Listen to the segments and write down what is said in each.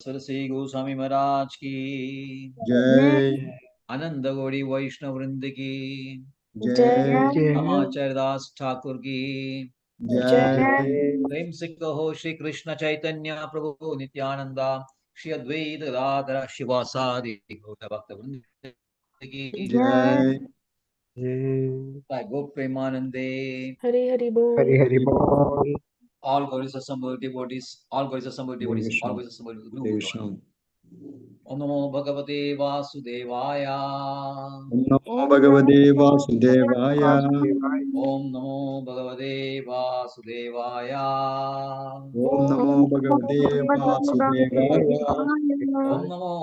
सरस्वती गोस्वामी महाराज की जय। आनंद गौड़ी वैष्णव वृंद की जय। रामाचार्य दास ठाकुर की जय। प्रेम से कहो श्री कृष्ण चैतन्य प्रभु नित्यानंदा श्री अद्वैत गदाधर शिवासादि गौर भक्त वृंद की जय। गो प्रेमानंदे हरि हरि बोल। हरि हरि बोल। all glories assembled devotees, all glories assembled devotees, all glories assembled Guru. Om Namo Bhagavate Vasudevaya. Om Namo Bhagavate Vasudevaya. Om Namo Bhagavate Vasudevaya. Om Namo Bhagavate Vasudevaya. Om Namo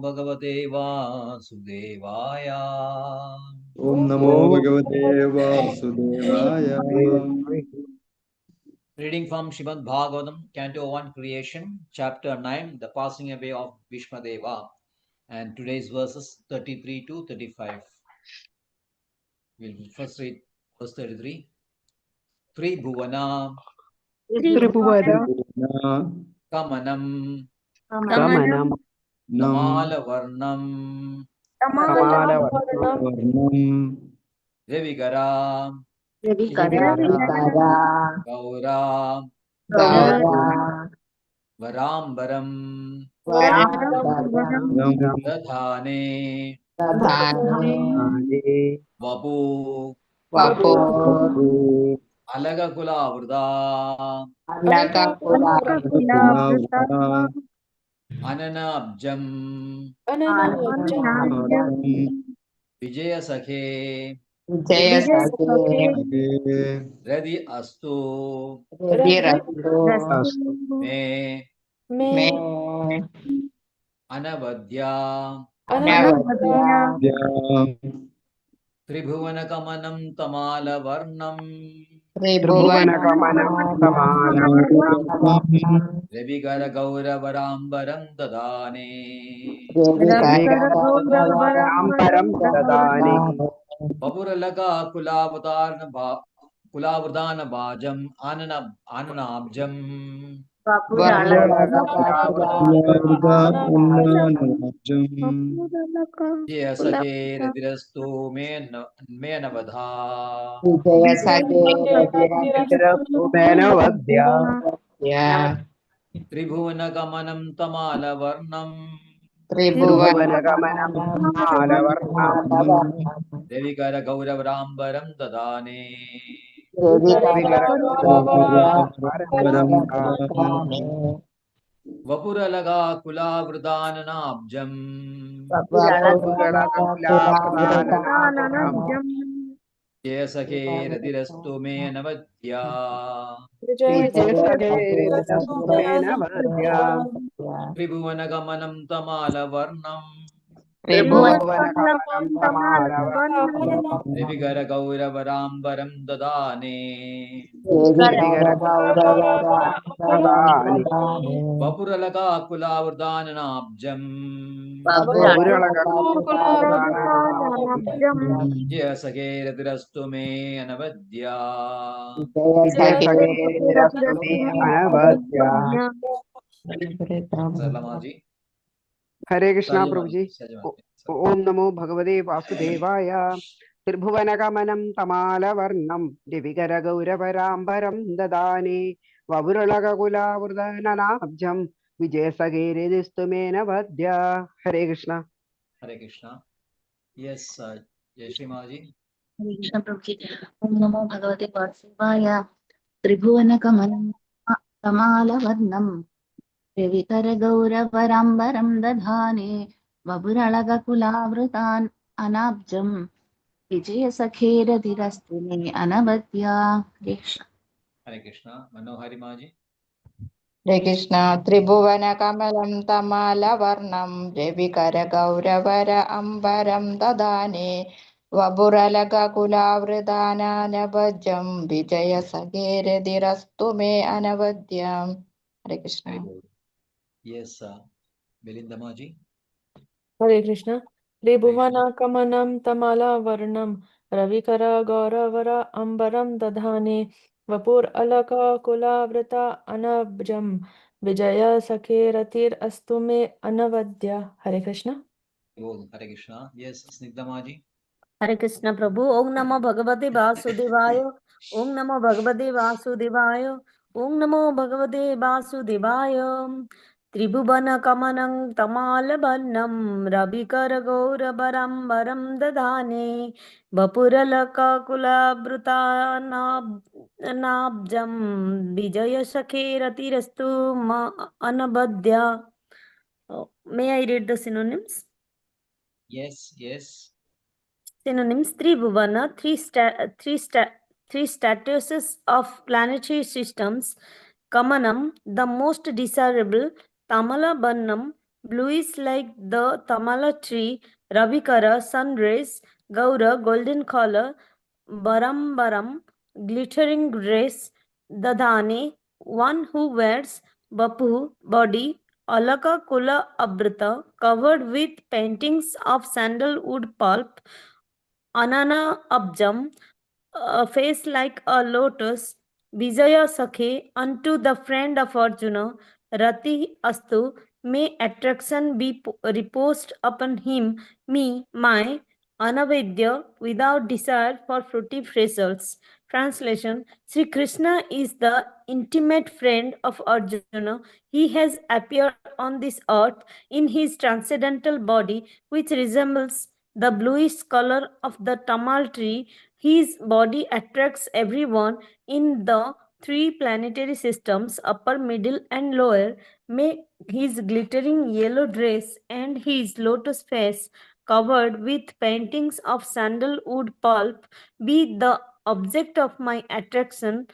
Bhagavate Vasudevaya. Om Namo Bhagavate Vasudevaya. Reading from Srimad Bhagavatam, Canto 1, Creation, Chapter 9, The Passing Away of Bhishmadeva, and today's verses 33 to 35. We'll first read verse 33. Tribhuvana Kamanam Kamalavarnam Revigara Gaura Varambaram Dadhane Vapu Alagakula Vrda Ananabjam Vijaya Sakhe Radhi Astu Me Anavadya Tribhuvanakamanam Tamalavarnam Revigara Gauravarambaram Dadane Vapuralaka Kulavardana Bhajam Ananabjam Jayasake Radirastu Menavadha Tribhuvanakamanam Tamalavarnam Revigara Gauravarambaram Dadane Vapuralaga Kulavardhanabjam Jayasake Radirastu Menavadya Tribhuvanakamanam Tamalavarnam Revigara Gauravarambaram Dadane Vapuralaga Kulavardhanabjam Jayasake Radirastu Menavadya Salamaji. हरे कृष्णा प्रभु जी। ओम नमो भगवते वासुदेवाय। त्रिभुवनगमनं तमालवर्णं दिविकर गौरवराम्बरं ददाने वपुरलकुलावृतननाब्जं विजयसगेरिस्तु main वद्य। हरे Krishna. Hare Krishna. Yes, Jai Shri Maji. हरे कृष्ण प्रभु जी। ओम नमो भगवते वासुदेवाय। त्रिभुवनकमलं कमालवर्णं रविकर गौरवराम्बरं दधाने वपुरलकुलावृतान् अनाब्जं विजयसखेरधिरस्तु मे अनवद्या। Hare Krishna. Manohari Maji. हरे कृष्ण। त्रिभुवनकमलं तमालवर्णं रविकर गौरवर अम्बरं ददाने वपुरलकुलावृताननभजं विजयसखेरधिरस्तु मे अनवद्यम्। हरे Krishna. Yes, Belinda Maji. हरे Krishna. त्रिभुवनकमनं तमालवर्णं Ravikar गौरवर अम्बरं दधाने वपुरअलककुलावृता अनभजं Vijaya Sakhe Ratir Astu Me Anavadya. Hare Krishna. Hare Krishna. Yes, Snigdha Maji. हरे कृष्ण प्रभु। ओम नमो भगवते वासुदेवाय। ओम नमो भगवते वासुदेवाय। ओम नमो भगवते वासुदेवाय। त्रिभुवन कमनं तमालबन्नं रविकर गौरवरम्बरं दधाने वपुरलकाकुलावृतानाब्जं विजय सखे रतिरस्तु अनबद्या. May I read the synonyms? Yes, yes. Synonyms: Tribhuvana, three statuses of planetary systems. Kamanam, the most desirable. Tamala Bannam, bluish like the Tamala tree. Ravikara, sun rays. Gaura, golden color. Baram, glittering rays. Dadhane, one who wears. Bapu, body. Alaka Kula Abrita, covered with paintings of sandalwood pulp. Anana Abjam, a face like a lotus. Vijaya Sakhe, unto the friend of Arjuna. Rati Astu, may attraction be reposed upon him, me, my. Anavedya, without desire for fruitive results. Translation: Sri Krishna is the intimate friend of Arjuna. He has appeared on this earth in his transcendental body, which resembles the bluish color of the tamal tree. His body attracts everyone in the three planetary systems, upper, middle, and lower. May his glittering yellow dress and his lotus face, covered with paintings of sandalwood pulp, be the object of my attraction,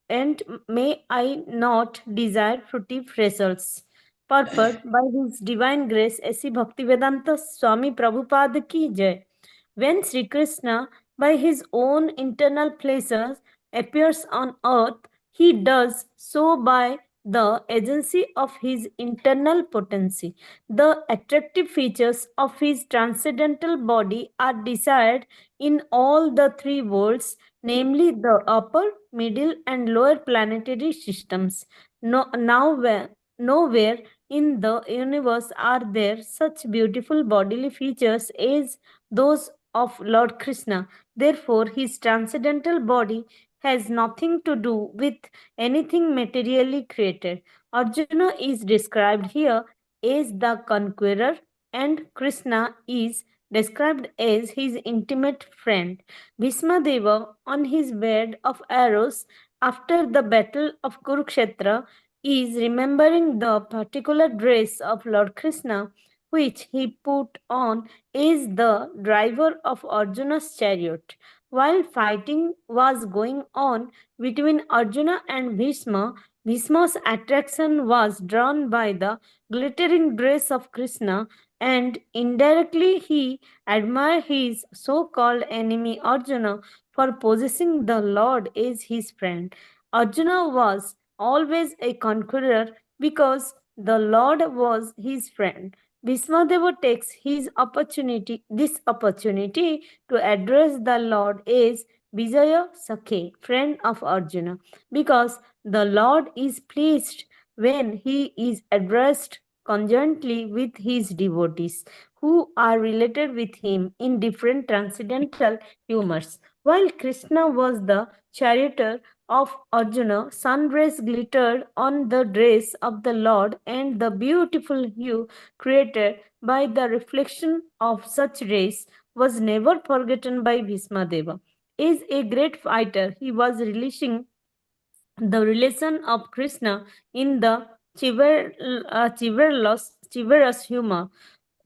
and may I not desire fruitive results. Purport: by His divine grace, A.C. Bhaktivedanta Swami Prabhupada ki jai. When Sri Krishna, by his own internal pleasures, appears on earth, he does so by the agency of his internal potency. The attractive features of his transcendental body are desired in all the three worlds, namely the upper, middle, and lower planetary systems. Nowhere in the universe are there such beautiful bodily features as those of Lord Krishna. Therefore, his transcendental body has nothing to do with anything materially created. Arjuna is described here as the conqueror, and Krishna is described as his intimate friend. Bhishma Deva, on his bed of arrows after the battle of Kurukshetra, is remembering the particular dress of Lord Krishna which he put on is the driver of Arjuna's chariot. While fighting was going on between Arjuna and Bhishma, Bhishma's attraction was drawn by the glittering dress of Krishna, and indirectly he admired his so called enemy Arjuna for possessing the Lord as his friend. Arjuna was always a conqueror because the Lord was his friend. Bhismadeva takes this opportunity to address the Lord as Vijaya Sakhe, friend of Arjuna, because the Lord is pleased when he is addressed conjointly with his devotees, who are related with him in different transcendental humors. While Krishna was the charioteer of Arjuna, sun rays glittered on the dress of the Lord, and the beautiful hue created by the reflection of such rays was never forgotten by Bhismadeva. As a great fighter, he was relishing the relation of Krishna in the chivalrous humor.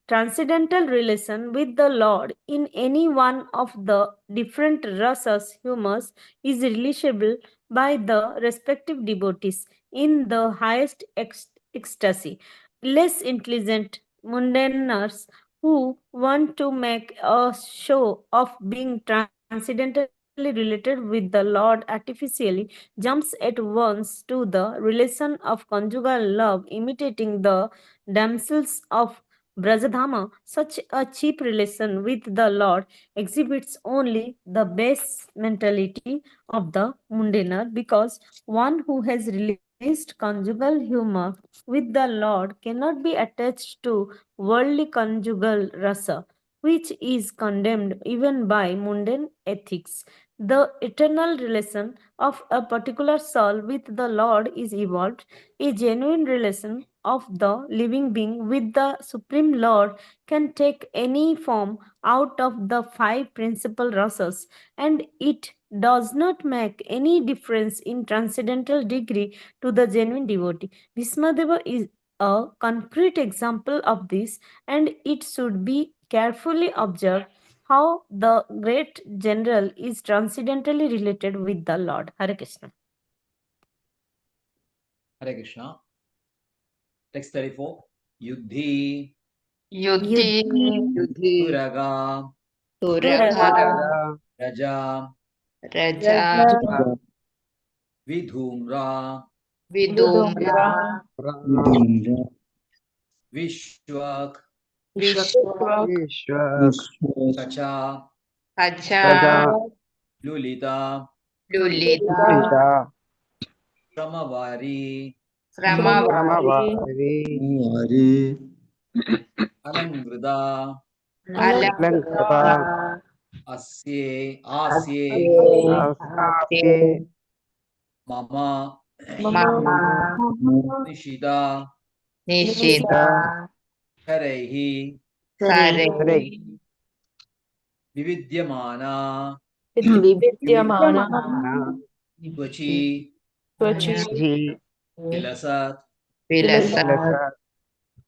Transcendental relation with the Lord in any one of the different rasas humors is relishable by the respective devotees in the highest ecstasy. Less intelligent mundaners who want to make a show of being transcendentally related with the Lord artificially jumps at once to the relation of conjugal love, imitating the damsels of Brajadhama. Such a cheap relation with the Lord exhibits only the base mentality of the mundaner, because one who has relation chaste conjugal humor with the Lord cannot be attached to worldly conjugal rasa, which is condemned even by mundane ethics. The eternal relation of a particular soul with the Lord is evolved. A genuine relation of the living being with the Supreme Lord can take any form out of the five principal rasas, and it does not make any difference in transcendental degree to the genuine devotee. Bhismadeva is a concrete example of this, and it should be carefully observed how the great general is transcendentally related with the Lord. Hare Krishna. Hare Krishna. Text 34. Yuddhi, Yuddhi, युद्धि Turaga, Turagha, तुरगा Raja, Raja, Raja Vidhumra, Vidumra, Vidumra, Vishwak, Vishwak, विश्वक Vishwas, Kacha, Kacha, प्रजा Lulita, Lulita, Lalita Shamavari, Sramavari, श्रमवारी Vari, Alangrida, Alankrita Alankrita, Asye, Asye, Asye, आस्ये Asye, Mama, Mama, Nishida, Nishida, Karehi, Sare, हरे Vividyamana, Vidyamana विद्यमाना Tvachi, Tvachi जी Vilasat, Vilasa Vilasa, विलसा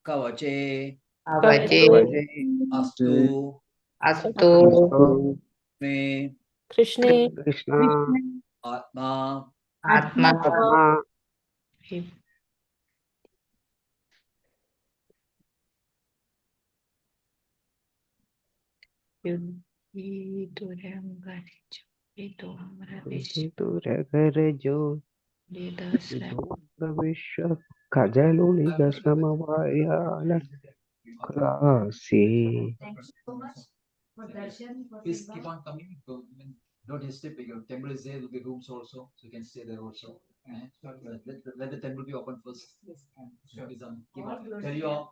Kavache, Kavache कवचे Astu, Astu, अस्तु Me, Krishna Krishna Atma, Atma, आत्मा Yuddhi, Turanga, Vidumra, तुरगर जो Vishwidasra, विश्व खजलुलिग समवायाल क्रासी Thank you so much for darshan. Please keep on coming. Don't hesitate. Your temple is there. There will be rooms also, so you can stay there also. Let the temple be open first. Yes. Please, keep on. Tell your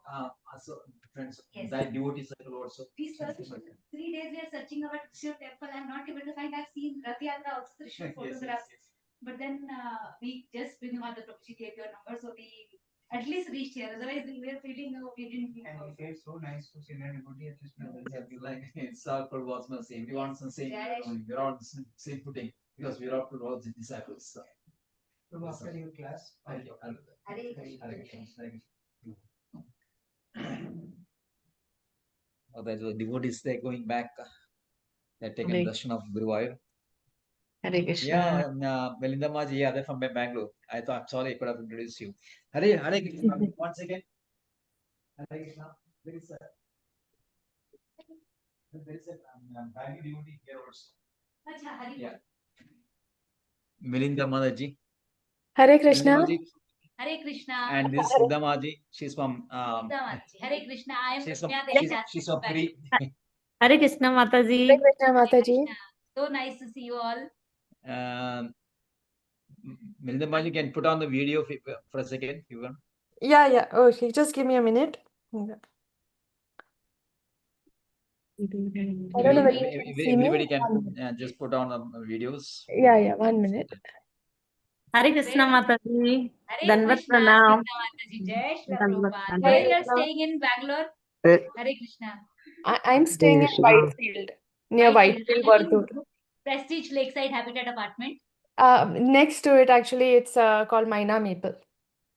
friends, that devotee circle also. Please, sir. 3 days we are searching about Trishul temple. I'm not able to find. I've seen Rath Yatra also Trishul photographs. But then we just bring on the Prabhuji gave your number, so we at least reached here. Otherwise, we were feeling we didn't reach. And it's so nice to see that devotee at this level. Like it's our Prabhu's same. We want some same. We're on the same footing because we're all Prabhu's disciples. So. Prabhu, after your class, thank you. Hare Krishna. Oh, there's a devotees there going back. They're taking Hare darshan of Guruvayur. Hare Krishna. Yeah, Melinda Maji, yeah, they're from Bangalore. I thought, sorry, I could have introduced you. Hare Krishna. Once again. Hare Krishna. There is a Bangalore devotee here also. Yeah. Melinda Madaji. Hare Krishna. Melinda Maji. Hare Krishna. And this Melinda Maji, she's from Hare Krishna. I am she's from Puri. Hare Krishna Mataji. Hare Krishna Hare Mataji. Krishna. So nice to see you all. Melinda Maji, can put on the video for a second, if you want. Yeah. Okay, just give me a minute. I don't know whether you can see me. Everybody can just put on videos. Yeah, 1 minute. Hare Krishna Mataji. Hare Danvat Krishna, pranam. Smita Mataji. Jai Shri Danvat Prabhupada. pranam. Where Hare you are Krishna. staying in Bangalore? Hare Hare Krishna. I'm staying in Krishna Whitefield, near Whitefield, I'm in Vartur. Prestige Lakeside Habitat Apartment. Next to it, actually, it's called Maina Maple.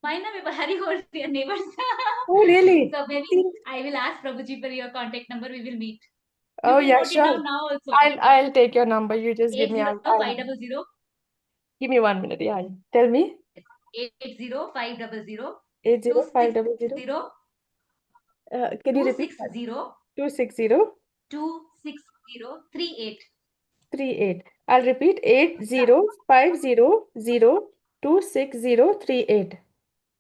Maina Maple, Hari holds your neighbors. Oh, really? So maybe See? I will ask Prabhuji for your contact number. We will meet. Oh, You can yeah, note it sure. down now also. I'll take your number. You just give me. 80500 Give me 1 minute. Yeah, tell me. 80500 80500. Can you repeat that? 260 26038. 38. I'll repeat 8050026038.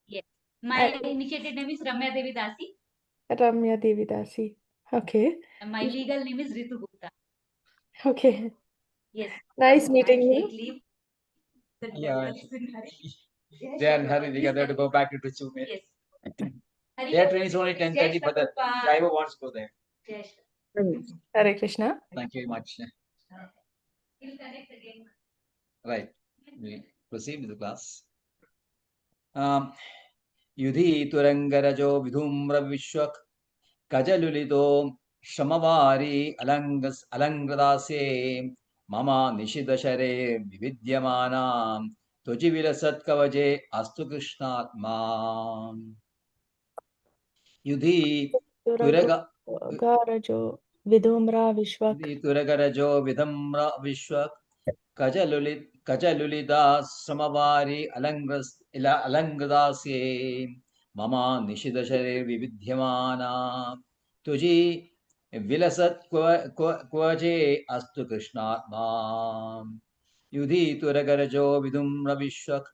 Yes. My initiated name is Ramya Devi Dasi. Ramya Devi Dasi. Okay. And my legal name is Ritu Gupta. Okay. Yes. Nice meeting I you. take leave. Yeah. They are in hurry. They have to go back to Trichume. Yes. Their train is only 10:30, but the driver wants to go there. Hare Krishna. Thank you very much. Right. We proceed with the class. Yudhi Turangarajo Vidhumra Vishwak Kajalulito Shamavari Alangradase Mama Nishidashare Vividyamana Tujivila Satkavaje Astu Krishnatma Yudhi Turaga Garajo Vidumra Vishwak Yudhi Turagarajo Vidhamra Vishwak Kajalulita Samavari Alangradase Mama Nishidashare Vividyamana Tuji Vilasat Kvaje Astu Krishnatma Yudhi Turagarajo Vidumra Vishwak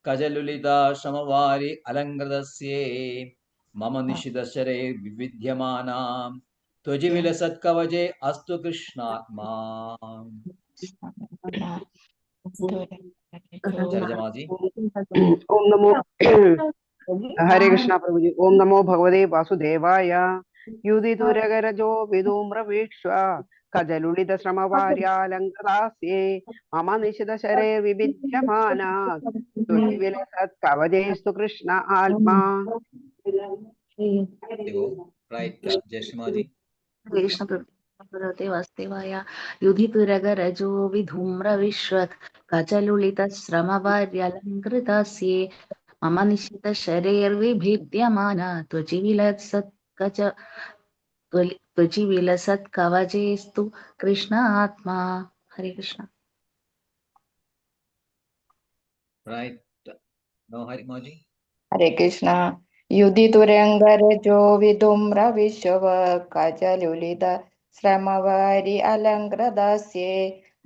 Kajalulita Samavari Alangradasye Mama Nishidashare Vividyamana Tuji Vilasat Kavaje Astu Krishnatma Tarjamaji. ओम नमो हरे कृष्णा प्रभु जी। ओम नमो भगवते वासुदेवाय युधितुरगरजो विधूम्र वीक्ष्व कजलुलित श्रमवार्यालङ्कृतास्ये मम निशित शरे विविध्यमान तुजिविलसत् कवचेस्तु कृष्ण आत्मा। Right, Jeshmaji. Krishna भगवते वासुदेवाय युधिपुरगरजो विधूम्रविश्वक् कचलुलितश्रमवार्यलङ्कृतस्ये मम निशितशरैर्विभिद्यमान त्वचि विलसत्कवचेस्तु कृष्ण आत्मा। हरे Krishna. Right. No, Harimaji. हरे कृष्ण युधितुरङ्गरजो विधुम्र विश्व कजलुलित श्रमवारि अलङ्कृतस्ये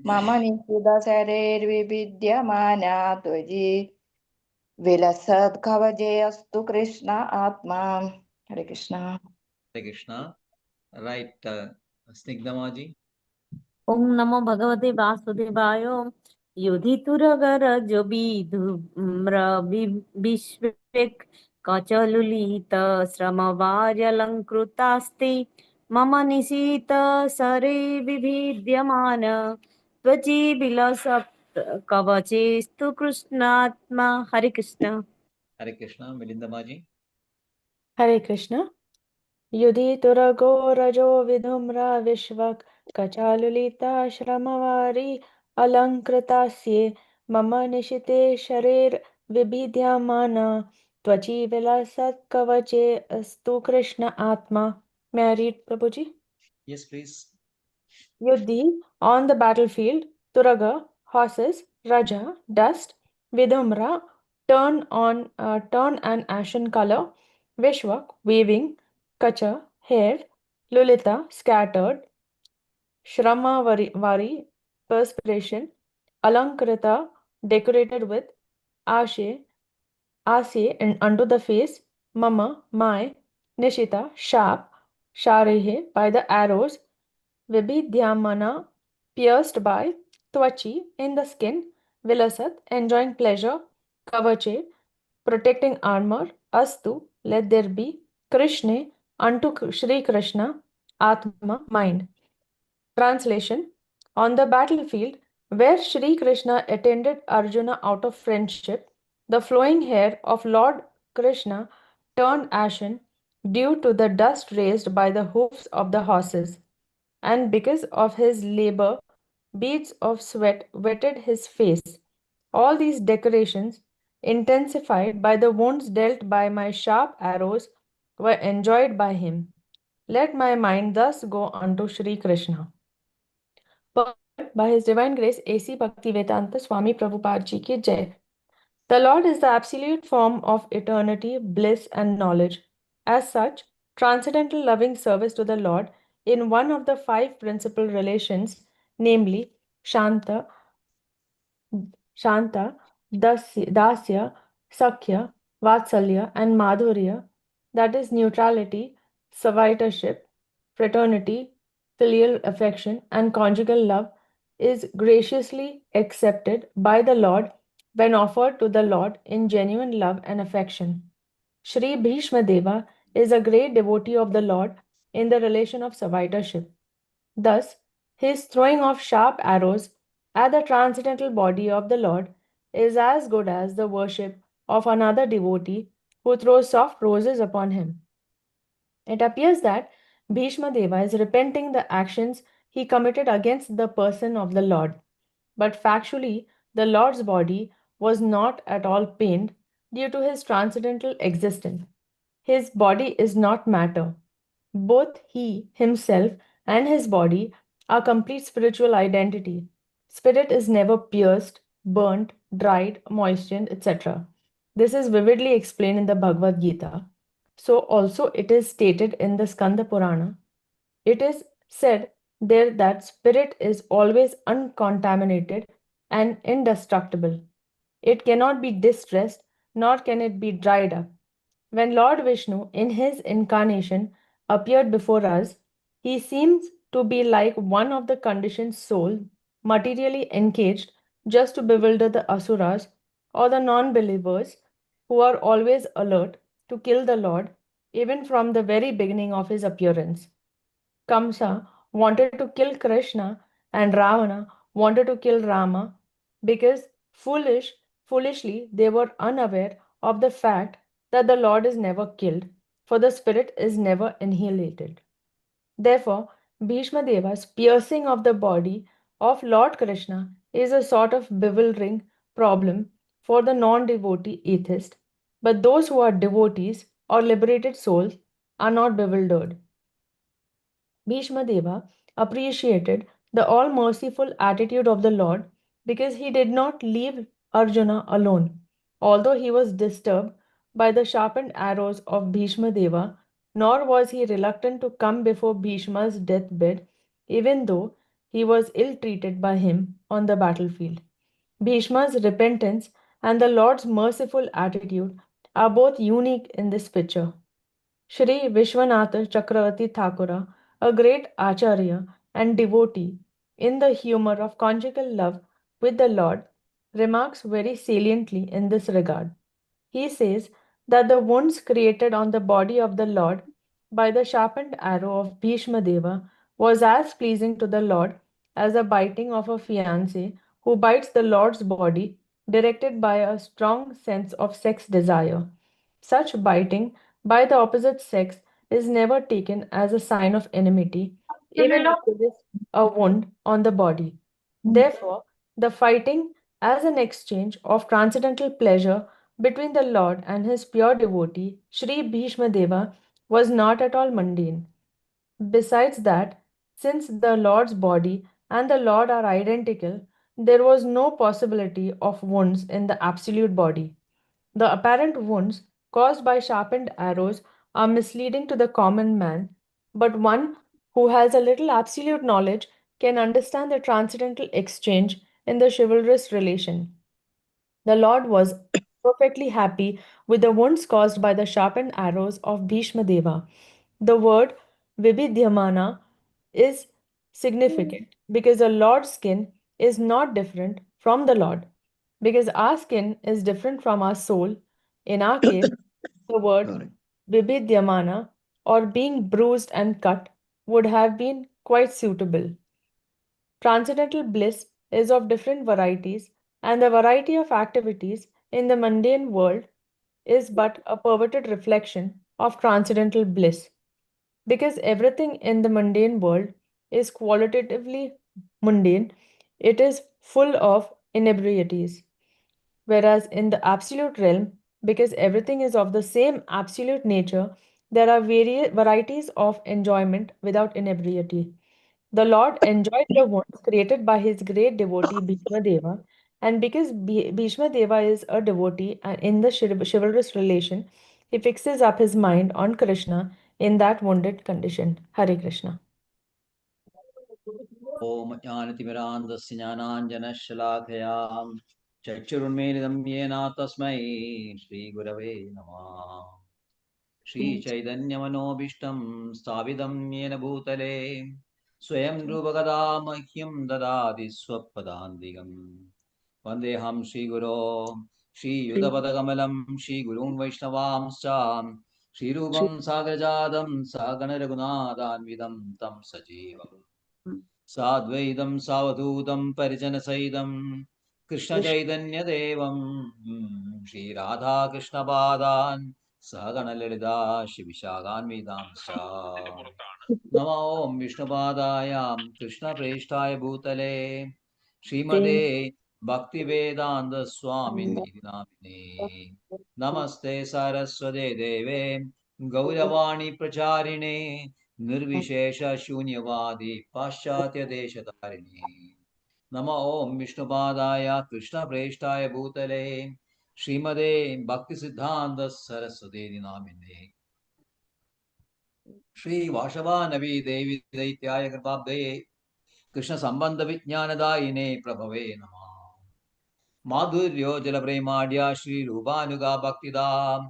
मम निशितशरैर्विभिद्यमाना त्वजि विलसत्कवचे अस्तु कृष्ण आत्मा। हरे Krishna. Hare Krishna. Right, Snigdhamaji. ओम नमो भगवते वासुदेवाय युधितुरगरज विधूम्र विश्वेक कचलुलित श्रमवार्यलङ्कृतास्ते मम निशीत सरे विभिद्यमान त्वचि विलसत् कवचेस्तु कृष्णात्मा। हरे Krishna. Hare Krishna. Milindamaji. Hare Krishna. Yudhiturago Rajo Vidhumra Vishwak Kachalulita Shramavari Alankritasye Mama Nishite Sharir Vibhidyamana Tvachi Vilasat Kavache Astu Krishna Atma. May I read, Prabhuji? Yes, please. Yuddhi, on the battlefield, Turaga, horses, Raja, dust, Vidumra, turn an ashen color, Vishwak, weaving, Kacha, hair, Lulita, scattered, Shramavali, perspiration, Alankrita, decorated with, Ashe, and unto the face, Mama, my, Nishita, sharp, Sharehe, by the arrows, Vibhidyamana, pierced by, Tvachi, in the skin, Vilasat, enjoying pleasure, Kavache, protecting armor, Astu, let there be, Krishne, unto Shri Krishna, Atma, mind. Translation: on the battlefield, where Shri Krishna attended Arjuna out of friendship, the flowing hair of Lord Krishna turned ashen due to the dust raised by the hoofs of the horses, and because of his labor, beads of sweat wetted his face. All these decorations, intensified by the wounds dealt by my sharp arrows, were enjoyed by him. Let my mind thus go unto Shri Krishna. By His Divine Grace, A.C. Bhaktivedanta Swami Prabhupada Ji ki Jai. The Lord is the absolute form of eternity, bliss, and knowledge. As such, transcendental loving service to the Lord in one of the five principal relations, namely Shanta, Dasya, Sakhya, Vatsalya, and Madhurya, that is neutrality, servitorship, fraternity, filial affection, and conjugal love, is graciously accepted by the Lord when offered to the Lord in genuine love and affection. Sri Bhishma Deva is a great devotee of the Lord in the relation of servitorship. Thus, his throwing of sharp arrows at the transcendental body of the Lord is as good as the worship of another devotee who throws soft roses upon him. It appears that Bhishma Deva is repenting the actions he committed against the person of the Lord. But factually, the Lord's body was not at all pained due to his transcendental existence. His body is not matter. Both he, himself, and his body are complete spiritual identity. Spirit is never pierced, burnt, dried, moistened, etc. This is vividly explained in the Bhagavad Gita. So also it is stated in the Skanda Purana. It is said there that spirit is always uncontaminated and indestructible. It cannot be distressed, nor can it be dried up. When Lord Vishnu, in his incarnation, appeared before us, he seems to be like one of the conditioned souls, materially encaged just to bewilder the asuras or the non believers who are always alert to kill the Lord, even from the very beginning of his appearance. Kamsa wanted to kill Krishna and Ravana wanted to kill Rama because foolishly they were unaware of the fact that the Lord is never killed, for the spirit is never annihilated. Therefore, Bhishma Deva's piercing of the body of Lord Krishna is a sort of bewildering problem for the non devotee atheist, but those who are devotees or liberated souls are not bewildered. Bhishma Deva appreciated the all merciful attitude of the Lord because he did not leave Arjuna alone. Although he was disturbed by the sharpened arrows of Bhishma Deva, nor was he reluctant to come before Bhishma's deathbed, even though he was ill treated by him on the battlefield. Bhishma's repentance and the Lord's merciful attitude are both unique in this picture. Shri Vishwanatha Chakravarti Thakura, a great acharya and devotee in the humor of conjugal love with the Lord, remarks very saliently in this regard. He says that the wounds created on the body of the Lord by the sharpened arrow of Bhishma Deva was as pleasing to the Lord as the biting of a fiancé who bites the Lord's body directed by a strong sense of sex desire. Such biting by the opposite sex is never taken as a sign of enmity, even if it is a wound on the body. Therefore, the fighting as an exchange of transcendental pleasure between the Lord and his pure devotee, Sri Bhishma Deva, was not at all mundane. Besides that, since the Lord's body and the Lord are identical, there was no possibility of wounds in the absolute body. The apparent wounds caused by sharpened arrows are misleading to the common man, but one who has a little absolute knowledge can understand the transcendental exchange in the chivalrous relation. The Lord was perfectly happy with the wounds caused by the sharpened arrows of Bhishma Deva. The word Vibhidhyamana is significant because the Lord's skin is not different from the Lord. Because our skin is different from our soul, in our case, the word Sorry. Vibhidhyamana or being bruised and cut would have been quite suitable. Transcendental bliss is of different varieties, and the variety of activities in the mundane world is but a perverted reflection of transcendental bliss. Because everything in the mundane world is qualitatively mundane, it is full of inebriaties. Whereas in the absolute realm, because everything is of the same absolute nature, there are varieties of enjoyment without inebriety. The Lord enjoyed the wounds created by his great devotee Bhishma Deva, and because Bhishma Deva is a devotee and in the chivalrous relation, he fixes up his mind on Krishna in that wounded condition. Hare Krishna. ॐ ज्ञानतिमिरान्धस्य ज्ञानाञ्जनशलाकया चक्षुरुन्मीलितं येन तस्मै श्रीगुरवे नमः। श्रीचैतन्यमनोभीष्टं स्थापितं येन भूतले स्वयं रूपकदा मह्यं ददाति स्वपदान्तिकम् Vandeham Shri Guru Shri Yudapadagammalam Shri Gurun Vaishnavamscha Shri Rupam Sagrajadam Sagana Raghunadan Vidam Tam Sajivam Sadvaidam Savadutam Parijana Saidam Krishna Chaitanya Devam Shri Radha Krishna Padan Sagana Lalita Shivishagan Vidamscha Namo Om Vishnupadaya Krishna Preshtaya Bhutale Srimade Bhakti Vedanta Swamini Namine Namaste Saraswate Deve Gauravani Pracharine Nirvishesha Shunyavadi Paschatya Deshatarine Nama Om Vishnupadaya Krishna Preshtaya Bhutale Srimade Bhakti Siddhanta Saraswate Namine Shri Vashavanavi Devi Daityaya Kripabde Krishna Sambandha Vijnanadayine Prabhave Namah Madhuryo Jalapremadya Shri Rupanuga Bhaktida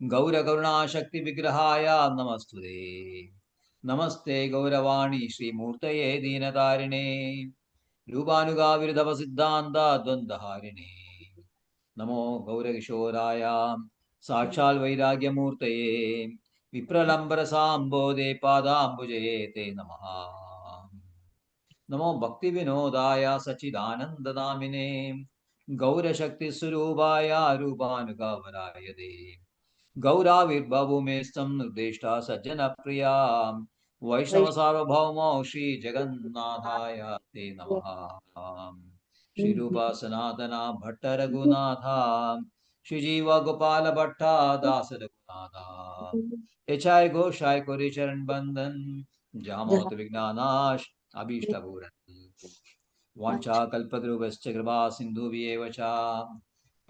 Gaura Karuna Shakti Vigrahaya Namastude Namaste Gauravani Shri Murtaye Dinatarine Rupanuga Virdhava Siddhanta Dvandaharine Namo Gaura Kishoraya Sakshal Vairagya Murtaye Vipralambara Sambode Padambuje Te Namaha Namo Bhakti Vinodaya Sachidananda Namine Gaura Shakti Surubaya Rupanugavaraya De Gaura Virbhavu Mestam Nirdeshta Sajjana Priya Vaishnava Sarvabhauma Shri Jagannathaya Te Namaha Shri Rupa Sanatana Bhatta Raghunatha Shri Jiva Gopala Bhatta Dasa Raghunatha Echai Goshai Kori Charan Bandhan Jamot Vignanash Abhishta Puran Vancha Kalpadruvascha Kripa Sindhu Vyevacha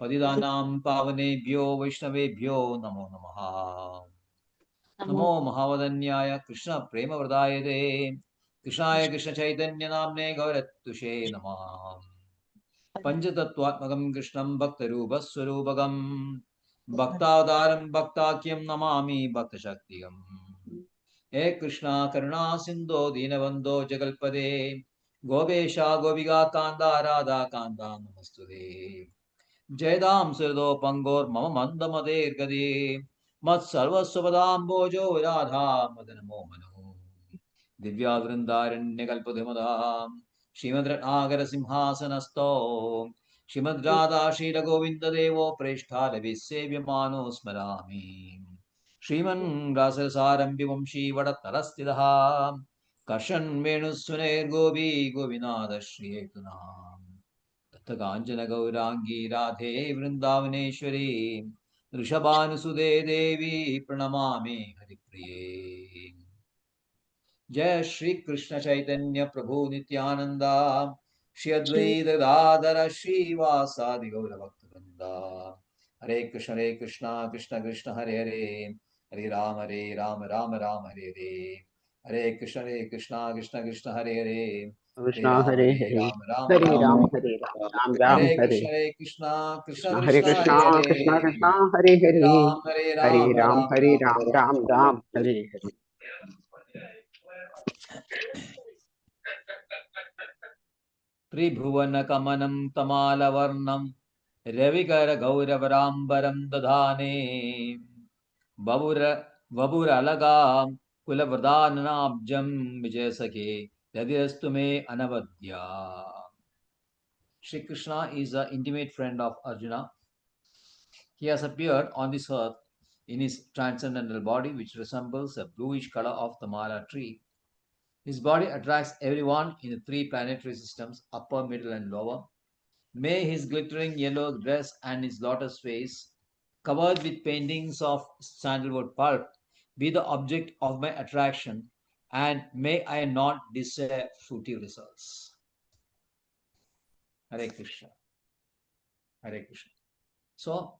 Patidanam Pavanebhyo Vaishnavebhyo Namo Namaha Namo Mahavadanyaya Krishna Prema Vardayade Krishnaya Krishna Chaitanya Namne Gauratushe Namah Panchatattvatmakam Krishnam Bhaktarupa Swarupagam Bhaktavadaram Bhaktakyam Namami Bhakta Shaktiyam He Krishna Karuna Sindho Dinabandho Jagalpade Gopesha Gopiga Kanda Radha Kanda Namastude Jayadam Sirdo Pangor Mama Mandamader Gadi Mat Sarvasvadam Bojo Radha Madana Momanu Divya Vrindaranya Kalpadhimadam Shrimad Ratnagara Simhasanasto Shrimad Radha Shira Govinda Devo Preshthale Visevya Smarami Shriman Rasasarambhi Vamshi Vadatarasthidaha Karshan Venusuner Gopi Govinada Shri Etunam Tathagancana Gaurangi Radhe Vrindavaneshwari Rishabhanusude Devi Pranamami Haripriye Jai Shri Krishna Chaitanya Prabhu Nityananda Shri Advaita Gadadhara Shri Vasadi Gaura Bhaktivinoda Hare Krishna Krishna Krishna Hare Hare Hare Ram Ram Ram Hare Hare Hare Krishna Krishna Krishna Hare Hare Krishna Hare Hare Hare, Ram Hare Ram Ram Hare Hare Ram, Ram Ram Hare Hare. Krishna Krishna Krishna Hare Krishna Krishna, Hare Krishna Hare Krishna, Hare Hare, Hare Hare Ram Ram, Ram Hare Ram Ram, Hare Ram Ram, Hare Hare. त्रिभुवनकमनं तमालवर्णं रविकरगौरवराम्बरं दधाने वपुरलगां कुलवृदाननाब्जं विजयसखे यदिस्तु may anavadya. Shri Krishna is an intimate friend of Arjuna. He has appeared on this earth in his transcendental body, which resembles a bluish color of the Mala tree. His body attracts everyone in the three planetary systems, upper, middle, and lower. May his glittering yellow dress and his lotus face, covered with paintings of sandalwood pulp, be the object of my attraction, and may I not desire fruity results. Hare Krishna. Hare Krishna. So,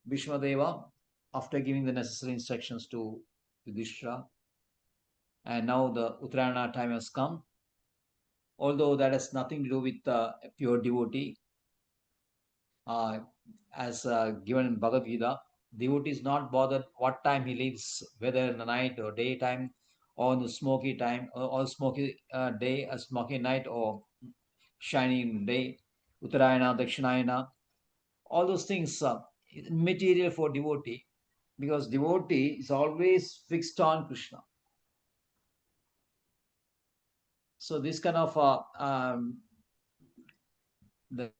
Bhishmadeva, after giving the necessary instructions to Yudhishthira, and now the Uttarayana time has come, although that has nothing to do with a pure devotee, as given in Bhagavad Gita, devotee is not bothered what time he lives, whether in the night or daytime, or in the smoky time, or smoky day, a smoky night, or shining day. Uttarayana, Dakshinayana, all those things material for devotee, because devotee is always fixed on Krishna. So this kind of the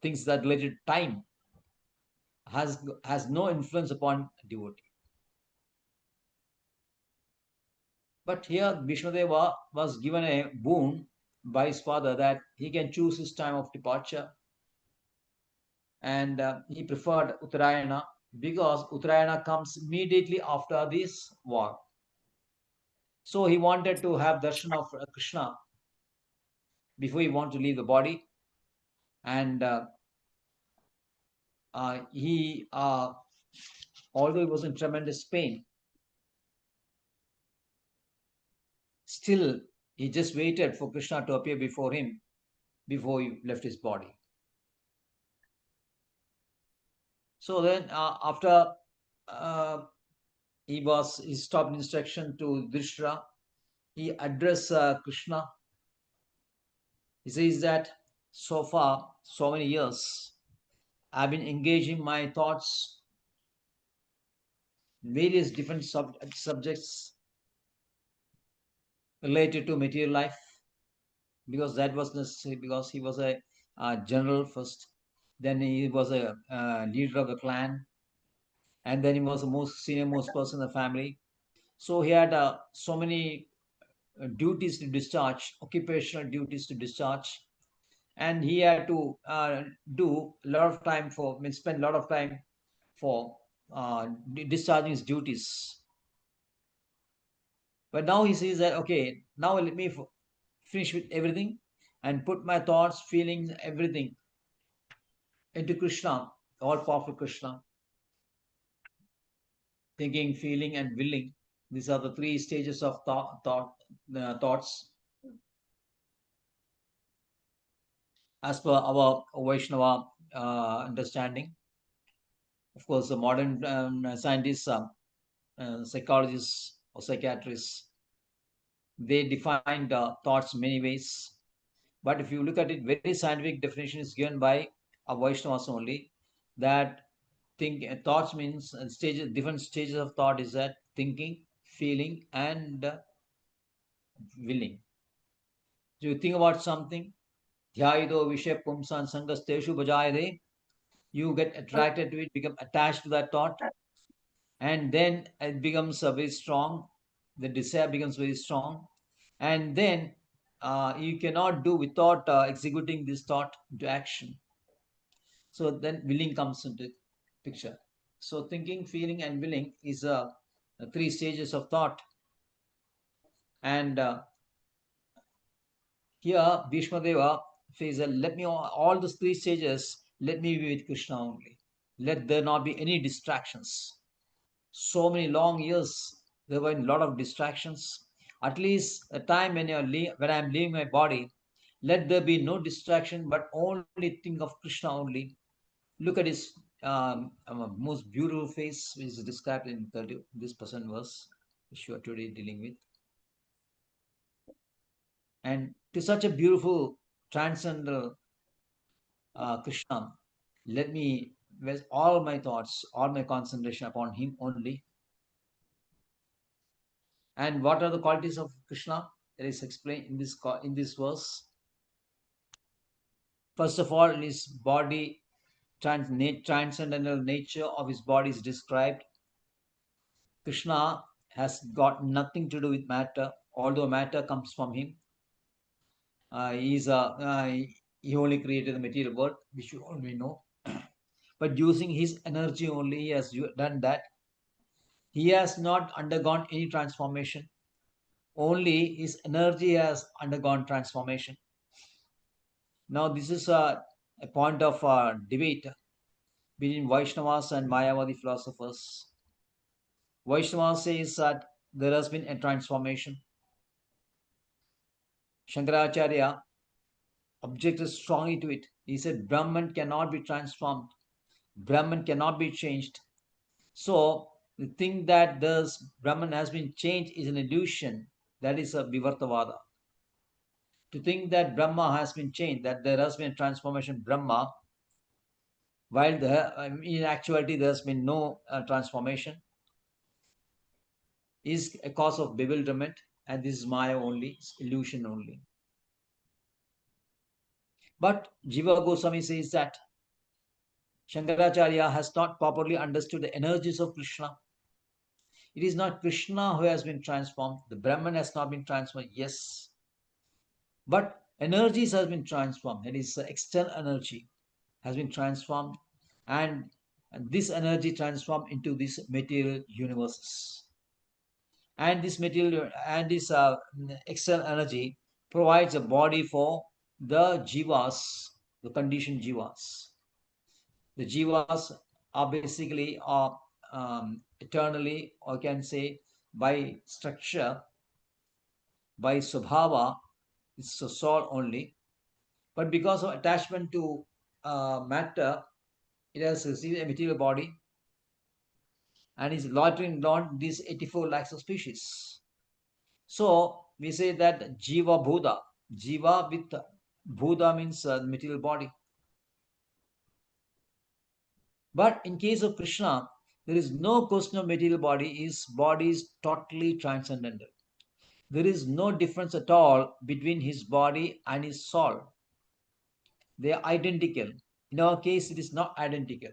things that related to time has no influence upon devotee. But here Vishwadeva was given a boon by his father that he can choose his time of departure, and he preferred Uttarayana because Uttarayana comes immediately after this war. So he wanted to have darshan of Krishna before he wanted to leave the body, and he although he was in tremendous pain, still he just waited for Krishna to appear before him before he left his body. So then after he stopped instruction to Drishra, he addressed Krishna. He says that so far, so many years, I've been engaging my thoughts in various different subjects related to material life, because that was necessary, because he was a general first, then he was a leader of the clan, and then he was the most senior most person in the family. So he had so many duties to discharge, occupational duties to discharge, and he had to do a lot of time for, spend a lot of time for discharging his duties. But now he says that, okay, now let me finish with everything and put my thoughts, feelings, everything into Krishna, all powerful Krishna. Thinking, feeling, and willing. These are the three stages of thoughts. As per our Vaishnava understanding. Of course, the modern scientists, psychologists or psychiatrists, they defined thoughts in many ways. But if you look at it, very scientific definition is given by a Vaishnavas only, that thoughts means different stages of thought is that thinking, feeling, and willing. So you think about something, dhyayido vishay pumsan sangasteshu bhajayade, you get attracted to it, become attached to that thought, and then it becomes very strong. The desire becomes very strong, and then you cannot do without executing this thought into action. So then willing comes into picture. So thinking, feeling, and willing is three stages of thought. And here Bhishmadeva says, let me all those three stages, let me be with Krishna only. Let there not be any distractions. So many long years, there were a lot of distractions. At least a time when I'm leaving my body, let there be no distraction, but only think of Krishna only. Look at his most beautiful face, which is described in this present verse, which you are today dealing with. And to such a beautiful, transcendental Krishna, let me rest all my thoughts, all my concentration upon him only. And what are the qualities of Krishna? That is explained in this verse. First of all, his body, transcendental nature of his body is described. Krishna has got nothing to do with matter, although matter comes from him. He only created the material world, which you already know. But using his energy only, he has done that. He has not undergone any transformation. Only his energy has undergone transformation. Now, this is a point of debate between Vaishnavas and Mayavadi philosophers. Vaishnava says that there has been a transformation. Shankaracharya objected strongly to it. He said, Brahman cannot be transformed. Brahman cannot be changed. So, the thing that this Brahman has been changed is an illusion. That is a Vivartavada. to think that Brahma has been changed, that there has been a transformation Brahma, while in actuality there has been no transformation, is a cause of bewilderment, and this is Maya only, illusion only. But Jiva Goswami says that Shankaracharya has not properly understood the energies of Krishna. It is not Krishna who has been transformed. The Brahman has not been transformed, yes. But energies has been transformed. It is external energy has been transformed, and this energy transformed into these material universes. And this material and this external energy provides a body for the jivas, the conditioned jivas. The jivas are basically eternally, or can say by structure, by subhava, it's a soul only. But because of attachment to matter, it has received a material body and is loitering around these 84 lakhs of species. So we say that Jiva Bhuda. Jiva with Bhuda means material body. But in case of Krishna, there is no question of material body. His body is totally transcendental. There is no difference at all between his body and his soul. They are identical. In our case, it is not identical.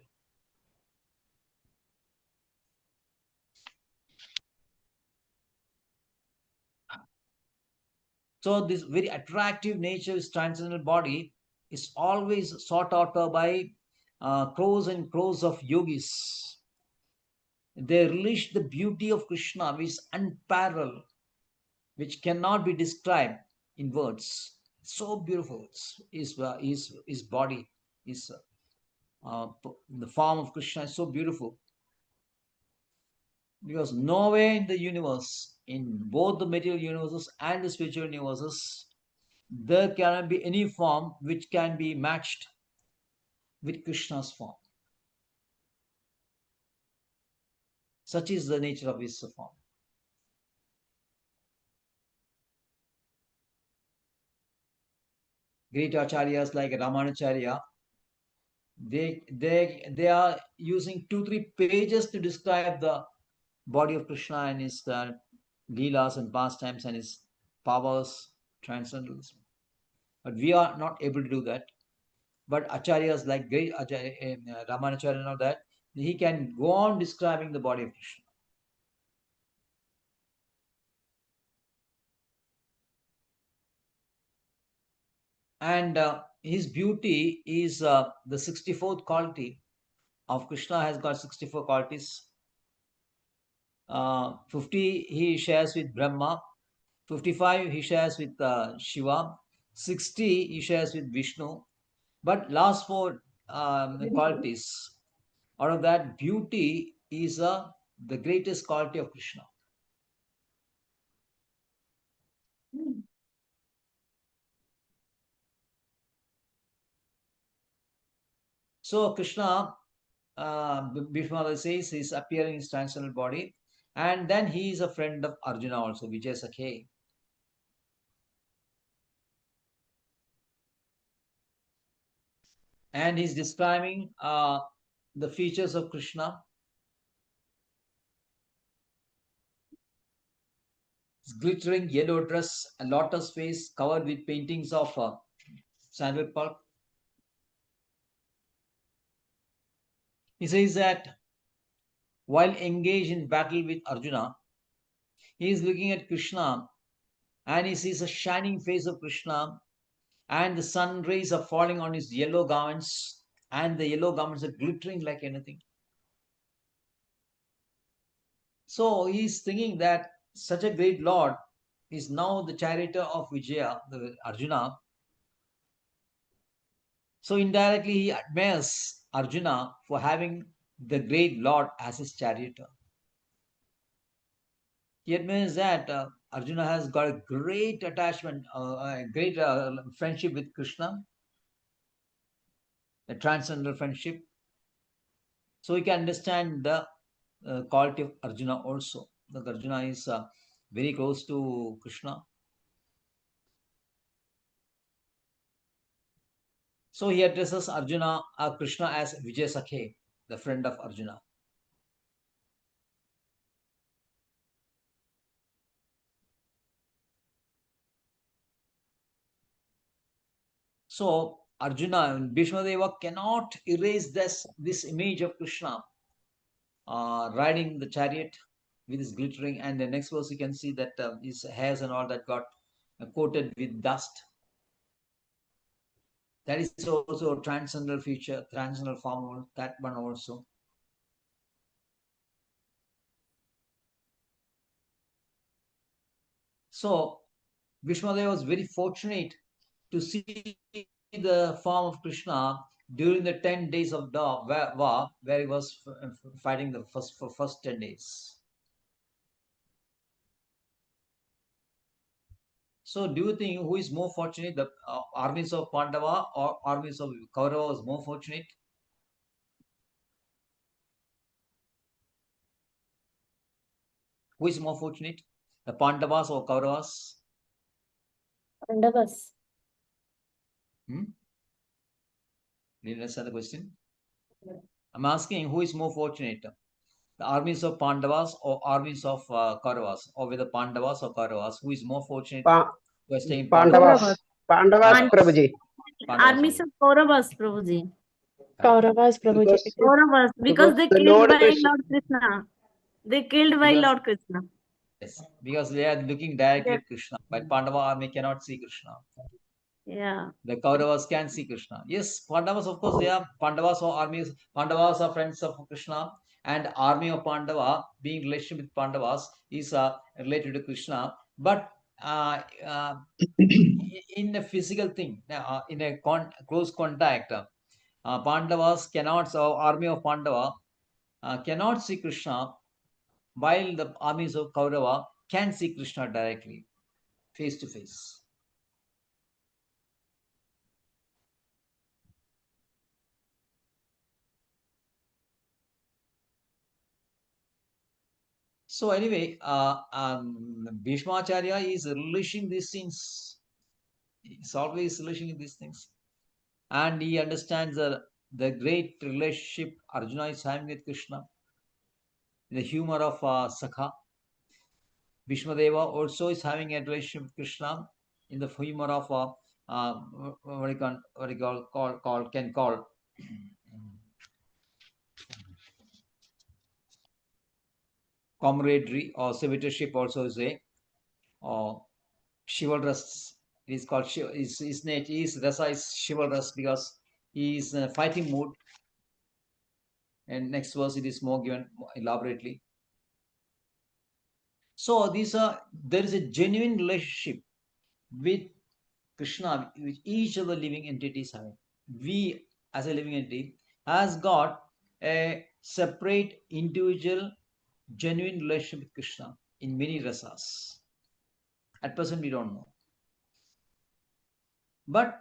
So this very attractive nature, his transcendental body, is always sought after by crores and crores of yogis. They relish the beauty of Krishna, which is unparalleled, which cannot be described in words. So beautiful. His body, his the form of Krishna is so beautiful. Because nowhere in the universe, in both the material universes and the spiritual universes, there cannot be any form which can be matched with Krishna's form. Such is the nature of his form. Great acharyas like Ramanacharya, they are using 2-3 pages to describe the body of Krishna and his leelas and pastimes and his powers, transcendentalism. But we are not able to do that. But acharyas like great Ramanacharya know that he can go on describing the body of Krishna. And his beauty is the 64th quality of Krishna. Has got 64 qualities. 50 he shares with Brahma, 55 he shares with Shiva, 60 he shares with Vishnu. But last 4 qualities, out of that, beauty is the greatest quality of Krishna. So Krishna, Bhishma says, he's appearing in his transcendental body, and then he is a friend of Arjuna also, Vijay Sakhe. And he's describing the features of Krishna. His glittering yellow dress, a lotus face covered with paintings of sandal pulp. He says that while engaged in battle with Arjuna, he is looking at Krishna and he sees a shining face of Krishna, and the sun rays are falling on his yellow garments, and the yellow garments are glittering like anything. So he is thinking that such a great Lord is now the charioteer of Vijaya, the Arjuna. So indirectly he admires Arjuna for having the great Lord as his charioteer. He admires that Arjuna has got a great attachment, a great friendship with Krishna, a transcendental friendship. So we can understand the quality of Arjuna also. That Arjuna is very close to Krishna. So he addresses Krishna as Vijay Sakhe, the friend of Arjuna. So Arjuna and Bhishma Deva cannot erase this image of Krishna riding the chariot with his glittering, and the next verse you can see that his hairs and all that got coated with dust. That is also a transcendental feature, transcendental form, that one also. So Bhishmadeva was very fortunate to see the form of Krishna during the 10 days of the war, where he was fighting the first 10 days. So do you think who is more fortunate, the armies of Pandava or armies of Kaurava was more fortunate? Who is more fortunate, the Pandavas or Kauravas? Pandavas. Did you understand the question? I'm asking who is more fortunate, the armies of Pandavas or armies of Kauravas, or whether Pandavas or Kauravas, who is more fortunate? Who are staying Pandavas. Pandavas, Pandavas. Prabhuji. Armies of Kauravas, Prabhuji. Kauravas, Prabhuji. Kauravas, because they the killed Lord by Krishna. Lord Krishna. They killed by Because- Lord Krishna. Yes, because they are looking directly Yes. at Krishna. But Pandava army cannot see Krishna. Yeah. The Kauravas can see Krishna. Yes, Pandavas, of course, they are Pandavas or armies. Pandavas are friends of Krishna, and army of Pandava, being relation with Pandavas, is related to Krishna. But in a physical thing, in a close contact, Pandavas cannot, so army of Pandava cannot see Krishna, while the armies of Kaurava can see Krishna directly, face to face. So anyway, Bhishmacharya is relishing these things. He's always relishing these things. And he understands the great relationship Arjuna is having with Krishna, the humor of Sakha. Bhishmadeva also is having a relationship with Krishna in the humor of what you call camaraderie or servitorship, also is a chivalrous. It is called his nature is Dasa is chivalrous because he is in a fighting mood. And next verse it is more given more elaborately. So there is a genuine relationship with Krishna, which each of the living entities have. We, as a living entity, has got a separate, individual, genuine relationship with Krishna in many rasas. At present, we don't know. But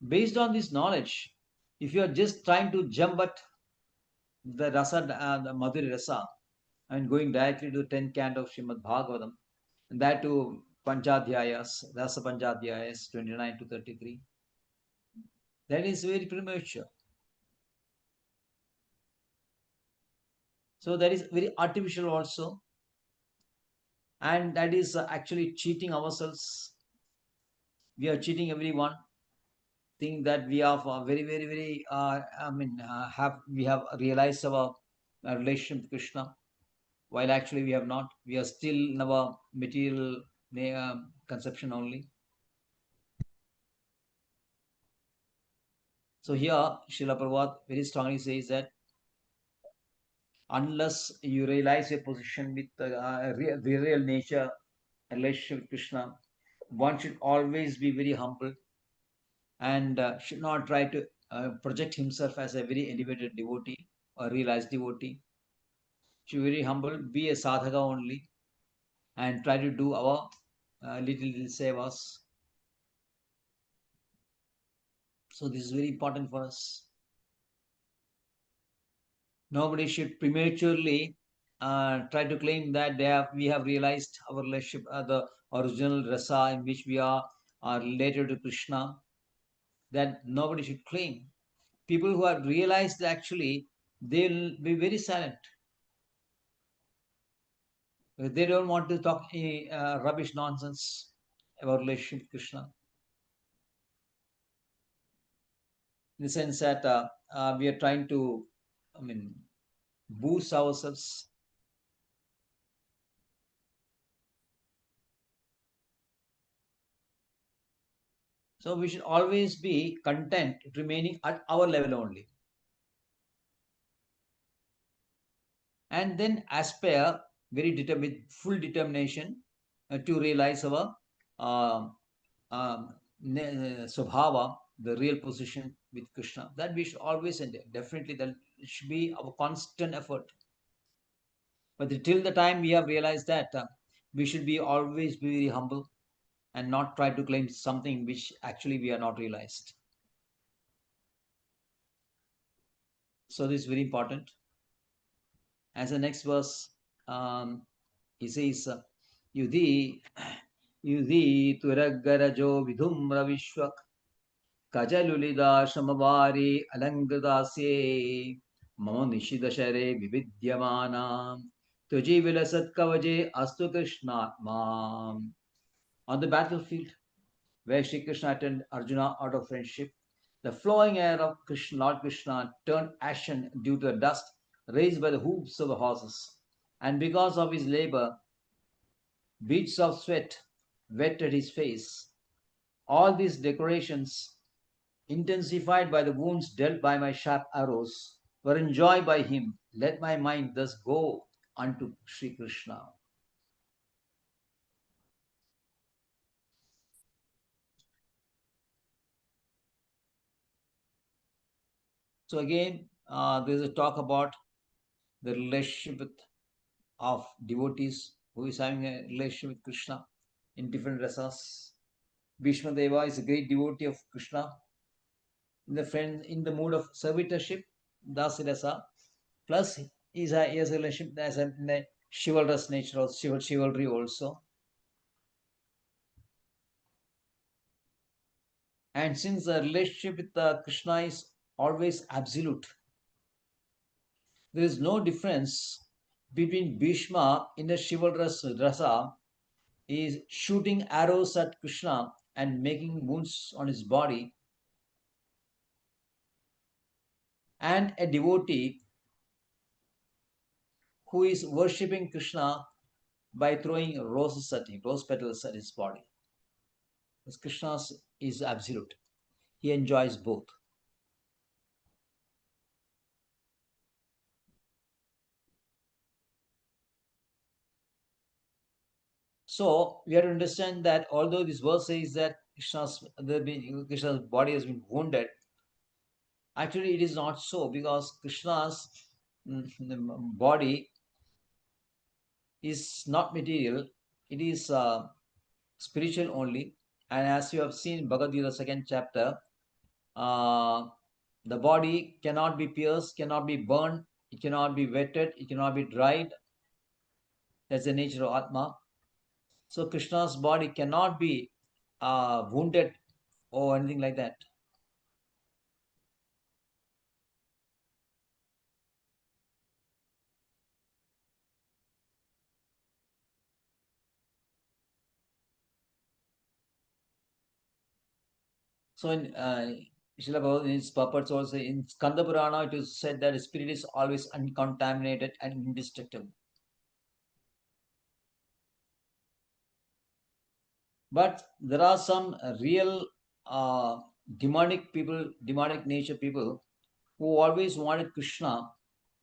based on this knowledge, if you are just trying to jump at the rasa, the Madhuri rasa, and going directly to the 10th canto of Srimad Bhagavatam, and that to Panchadhyayas, Rasa Panchadhyayas 29 to 33, that is very premature. So that is very artificial also, and that is actually cheating ourselves. We are cheating everyone. Think that we are very, very, very. We have realized our relationship with Krishna, while actually we have not. We are still in our material conception only. So here, Srila Prabhupada very strongly says that unless you realize your position with the real nature relationship with Krishna, one should always be very humble and should not try to project himself as a very elevated devotee or realized devotee. Should be very humble, be a sadhaka only, and try to do our little sevas. So this is very important for us. Nobody should prematurely try to claim that we have realized our relationship, the original rasa in which we are related to Krishna. that nobody should claim. People who have realized actually, they'll be very silent. They don't want to talk rubbish nonsense about relationship with Krishna. In the sense that we are trying to, boost ourselves. So we should always be content remaining at our level only. And then aspire with full determination to realize our Swabhava, the real position with Krishna. That we should always endeavor. Definitely that should be our constant effort. But till the time we have realized that, we should be always be very humble and not try to claim something which actually we are not realized. So this is very important. As the next verse, he says, Yudhi Turagarajo Vidhumra Vishwak Kajalulida Shamabari Alangradasye Mama Nishidashare Vividyamana Tuji Vilasat Kavaje Astu Krishnatma. On the battlefield, where Sri Krishna attended Arjuna out of friendship, the flowing air of Krishna, Lord Krishna turned ashen due to the dust raised by the hoofs of the horses. And because of his labor, beads of sweat wetted his face. All these decorations, intensified by the wounds dealt by my sharp arrows, were enjoyed by him. Let my mind thus go unto Sri Krishna. So again, there's a talk about the relationship of devotees who is having a relationship with Krishna in different rasas. Bhishma Deva is a great devotee of Krishna in the mood of servitorship, Dasa rasa. Plus, he has a relationship as a chivalrous nature, or chivalry also. And since the relationship with Krishna is always absolute, there is no difference between Bhishma in the chivalrous rasa is shooting arrows at Krishna and making wounds on his body, and a devotee who is worshipping Krishna by throwing rose petals at his body. Because Krishna is absolute. He enjoys both. So we have to understand that although this verse says that Krishna's body has been wounded, actually it is not so, because Krishna's body is not material, it is spiritual only. And as you have seen in Bhagavad Gita, 2nd chapter, the body cannot be pierced, cannot be burned, it cannot be wetted, it cannot be dried. That's the nature of Atma. So Krishna's body cannot be wounded or anything like that. So in Srila Bhagavad, in its purports also, in Skanda Purana, it is said that the spirit is always uncontaminated and indestructible. But there are some real demonic nature people who always wanted Krishna,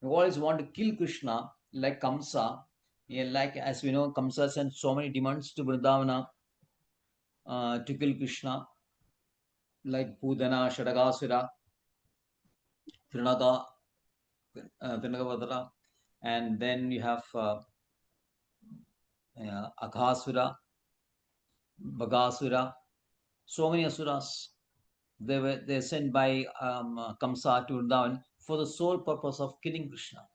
who always want to kill Krishna, like Kamsa. Like as we know, Kamsa sent so many demons to Vrindavana to kill Krishna, like Pudana, Shadagasura, Trinaka, Trinakavadara, and then you have Aghasura, Bagasura, so many asuras. They sent by Kamsa to Vrindavan for the sole purpose of killing Krishna.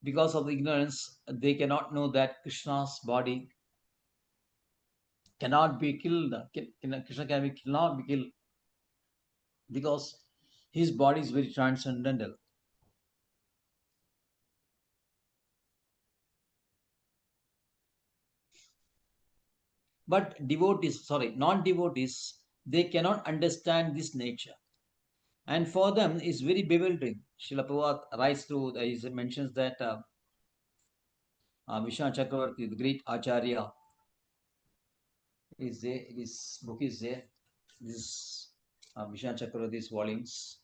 Because of the ignorance, they cannot know that Krishna's body cannot be killed. Krishna cannot be killed because his body is very transcendental. But non-devotees, they cannot understand this nature. And for them, it's very bewildering. Srila Prabhupada writes through, he mentions that Vishnu Chakravarti, the great Acharya, is there. This book is there. This Vishnu Chakravarti's volumes.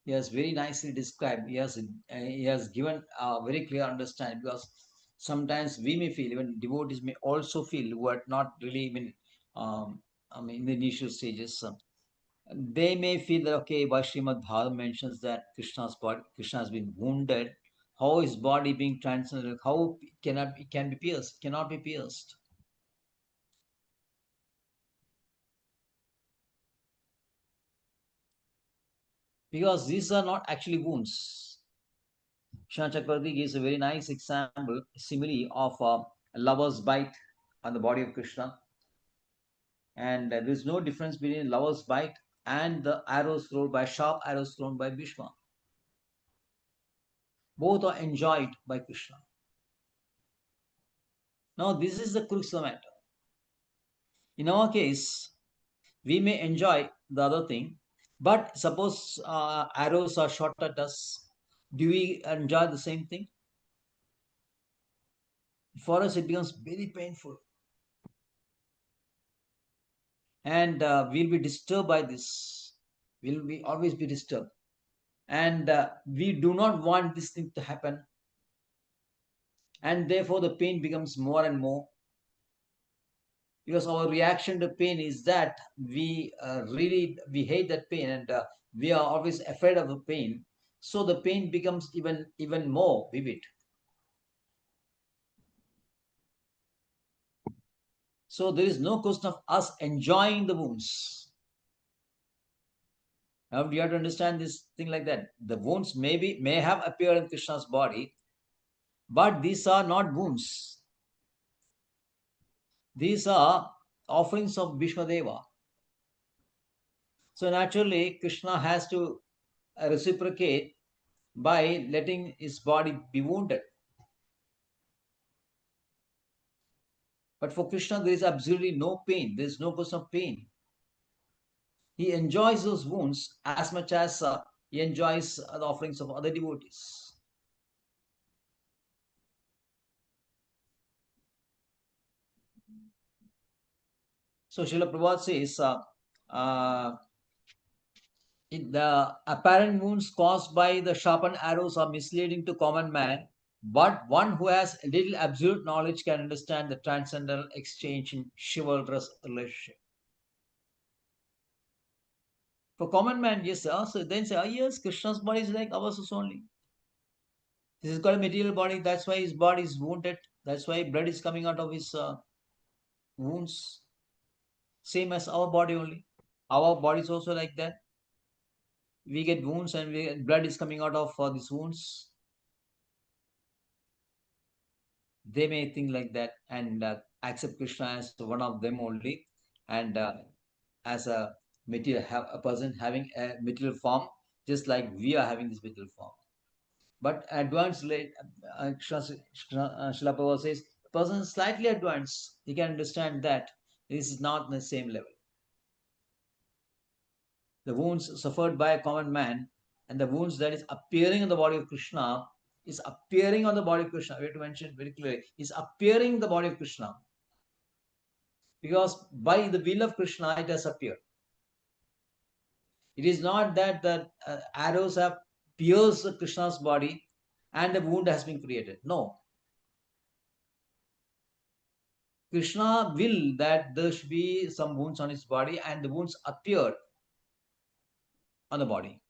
He has very nicely described. He has given a very clear understanding, because sometimes we may feel, even devotees may also feel, who are not really even in the initial stages. They may feel that, okay, why Srimad Bhagavatam mentions that Krishna has been wounded. How is body being transcended? How it can be pierced? Cannot be pierced. Because these are not actually wounds. Krishna Chakravarti gives a very nice example, simile of a lover's bite on the body of Krishna. And there's no difference between lover's bite and the sharp arrows thrown by Bhishma. Both are enjoyed by Krishna. Now, this is the crux of the matter. In our case, we may enjoy the other thing, but suppose arrows are shot at us, do we enjoy the same thing? For us, it becomes very painful. And we'll be disturbed by this. We'll always be disturbed. And we do not want this thing to happen. And therefore, the pain becomes more and more. Because our reaction to pain is that we hate that pain, and we are always afraid of the pain. So the pain becomes even more vivid. So there is no question of us enjoying the wounds. Now you have to understand this thing like that. The wounds may have appeared in Krishna's body, but these are not wounds. These are offerings of Bhishmadeva. So naturally, Krishna has to reciprocate by letting his body be wounded. But for Krishna, there is absolutely no pain. There is no question of pain. He enjoys those wounds as much as he enjoys the offerings of other devotees. So Srila Prabhupada says, the apparent wounds caused by the sharpened arrows are misleading to common man, but one who has little absolute knowledge can understand the transcendental exchange in chivalrous relationship. For common man, yes, so then say, yes, Krishna's body is like ours only. This has got a material body, that's why his body is wounded, that's why blood is coming out of his wounds. Same as our body only. Our body is also like that. We get wounds and blood is coming out of these wounds. They may think like that and accept Krishna as one of them only, and as a person having a material form, just like we are having this material form. But advanced, Srila Prabhupada says, person is slightly advanced, he can understand that this is not on the same level. The wounds suffered by a common man and the wounds that is appearing in the body of Krishna is appearing on the body of Krishna. We have to mention it very clearly. Is appearing in the body of Krishna. Because by the will of Krishna, it has appeared. It is not that the arrows have pierced Krishna's body and a wound has been created. No. Krishna will that there should be some wounds on his body, and the wounds appeared on the body.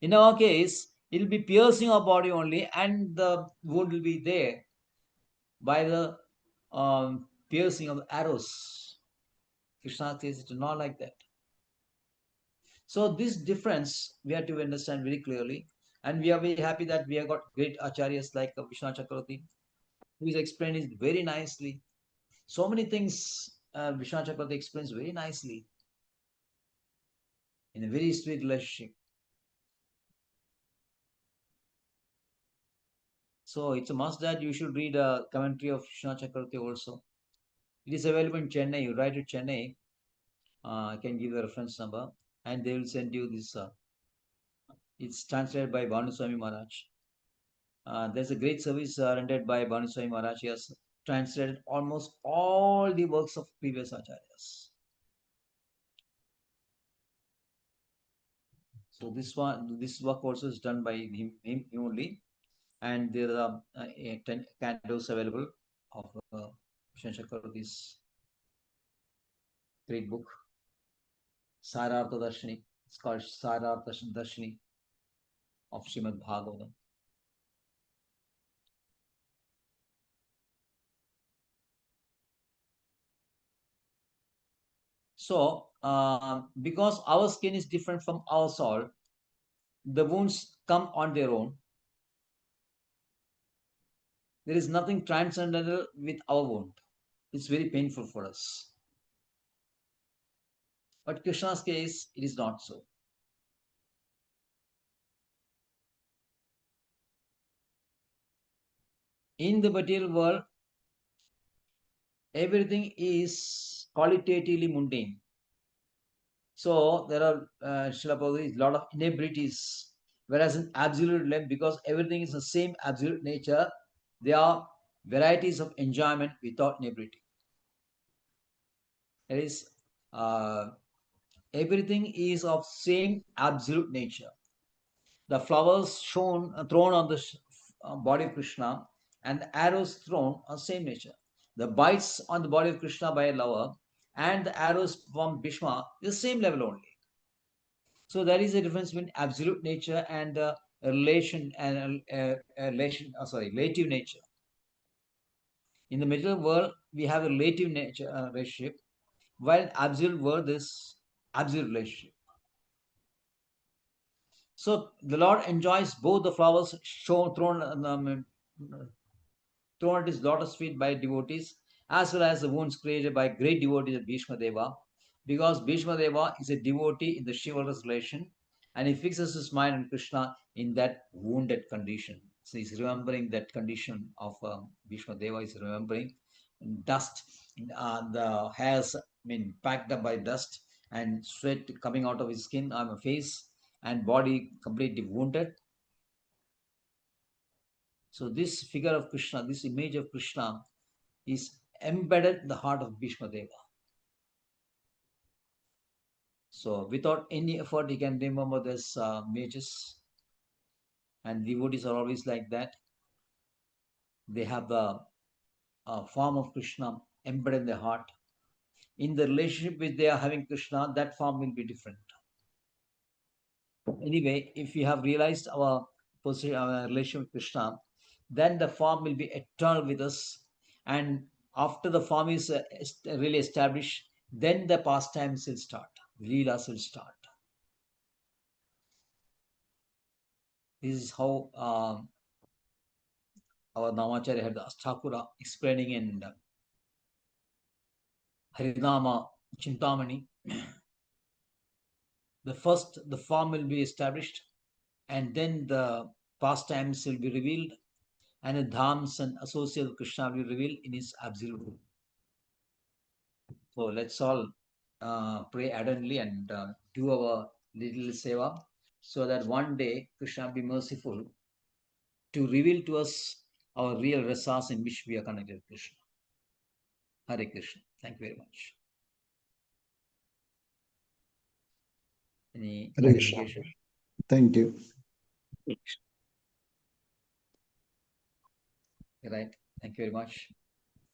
In our case, it will be piercing our body only, and the wound will be there by the piercing of the arrows. Krishna says it is not like that. So this difference we have to understand very clearly, and we are very happy that we have got great acharyas like Vishnu Chakravarti, who is explained it very nicely. So many things Vishwanath Chakravarti explains very nicely in a very sweet relationship. So it's a must that you should read a commentary of Vishwanath Chakravarti also. It is available in Chennai. You write to Chennai. I can give the reference number and they will send you this. It's translated by Bhanuswami Maharaj. There's a great service rendered by Bhanuswami Maharaj. He has translated almost all the works of previous acharyas. So this work also is done by him only, and there are 10 cantos available of Vishwanath Chakravarti's great book, Sarartha Darshini. It's called Sarartha Darshini of Srimad Bhagavatam. So, because our skin is different from our soul, the wounds come on their own. There is nothing transcendental with our wound. It's very painful for us. But Krishna's case, it is not so. In the material world, everything is qualitatively mundane. So there are Srila Prabhupada, a lot of inebrities, whereas in absolute life, because everything is the same absolute nature, there are varieties of enjoyment without inebriety. That is, everything is of same absolute nature. The flowers thrown on the body of Krishna and the arrows thrown are same nature. The bites on the body of Krishna by a lover and the arrows from Bhishma is the same level only. So there is a difference between absolute nature and relative nature. In the material world, we have a relative nature relationship, while in absolute world, this absolute relationship. So the Lord enjoys both the flowers thrown at his lotus feet by devotees, as well as the wounds created by great devotees of Bhishma Deva, because Bhishma Deva is a devotee in the chivalrous relation, and he fixes his mind on Krishna in that wounded condition. So he's remembering that condition of Bhishma Deva. He's remembering dust, the hairs packed up by dust, and sweat coming out of his skin on face, and body completely wounded. So this figure of Krishna, this image of Krishna is embedded in the heart of Bhishma Deva. So without any effort, he can remember this images. And devotees are always like that. They have the form of Krishna embedded in their heart. In the relationship which they are having Krishna, that form will be different. Anyway, if we have realized our relation with Krishna, then the form will be eternal with us. And after the form is really established, then the pastimes will start. Leelas will start. This is how our Namacharya had Thakura explaining in Harinama Chintamani. The form will be established, and then the pastimes will be revealed, and the dhams and associates of Krishna will be revealed in his absolute. So let's all pray ardently and do our little seva, so that one day Krishna will be merciful to reveal to us our real rasas in which we are connected to Krishna. Hare Krishna. Thank you very much. Any Hare Krishna. clarification? Thank you. Right. Thank you very much.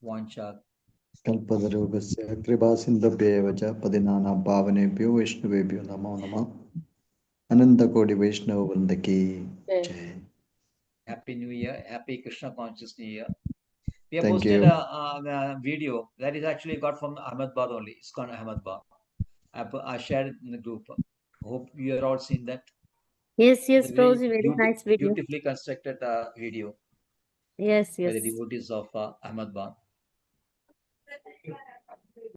Vancha. Kalpadarubhasya kripasindhabhyev cha padinana pavanebhyo Vaishnavebhyo namo namah. Ananta Kodi Vaishnava Vrinda ki jai. Happy New Year. Happy Krishna Conscious New Year. We have Thank posted you. a video that is actually got from Ahmedabad only. It's called Ahmedabad. I shared it in the group. Hope you have all seen that. Yes, It's a very Prabhuji, very nice video. beautifully constructed video Yes, by the yes. devotees of Ahmedabad.